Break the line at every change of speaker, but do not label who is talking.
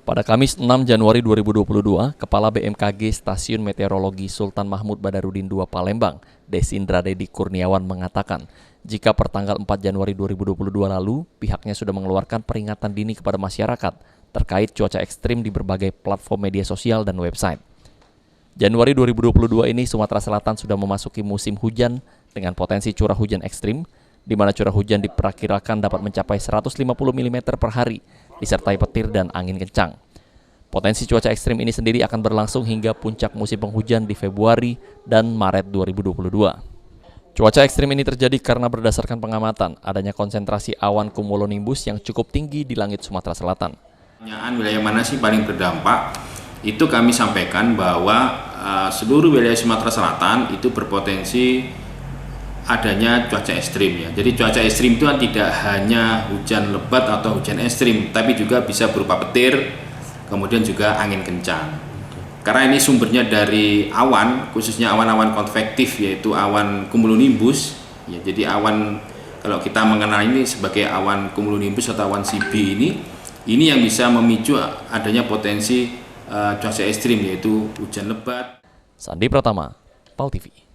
Pada Kamis 6 Januari 2022, Kepala BMKG Stasiun Meteorologi Sultan Mahmud Badarudin II Palembang, Desindra Dedi Kurniawan mengatakan, jika pertanggal 4 Januari 2022 lalu, pihaknya sudah mengeluarkan peringatan dini kepada masyarakat terkait cuaca ekstrim di berbagai platform media sosial dan website. Januari 2022 ini Sumatera Selatan sudah memasuki musim hujan dengan potensi curah hujan ekstrim, di mana curah hujan diperkirakan dapat mencapai 150 mm per hari, disertai petir dan angin kencang. Potensi cuaca ekstrim ini sendiri akan berlangsung hingga puncak musim penghujan di Februari dan Maret 2022. Cuaca ekstrim ini terjadi karena berdasarkan pengamatan adanya konsentrasi awan cumulonimbus yang cukup tinggi di langit Sumatera Selatan.
Pertanyaan wilayah mana sih paling berdampak? Itu kami sampaikan bahwa seluruh wilayah Sumatera Selatan itu berpotensi adanya cuaca ekstrim ya. Jadi cuaca ekstrim itu kan tidak hanya hujan lebat atau hujan ekstrim, tapi juga bisa berupa petir, kemudian juga angin kencang. Karena ini sumbernya dari awan, khususnya awan-awan konvektif yaitu awan cumulonimbus. Ya, jadi awan kalau kita mengenal ini sebagai awan cumulonimbus atau awan CB ini yang bisa memicu adanya potensi cuaca ekstrim yaitu hujan lebat.
Sandi Pratama, PAL TV.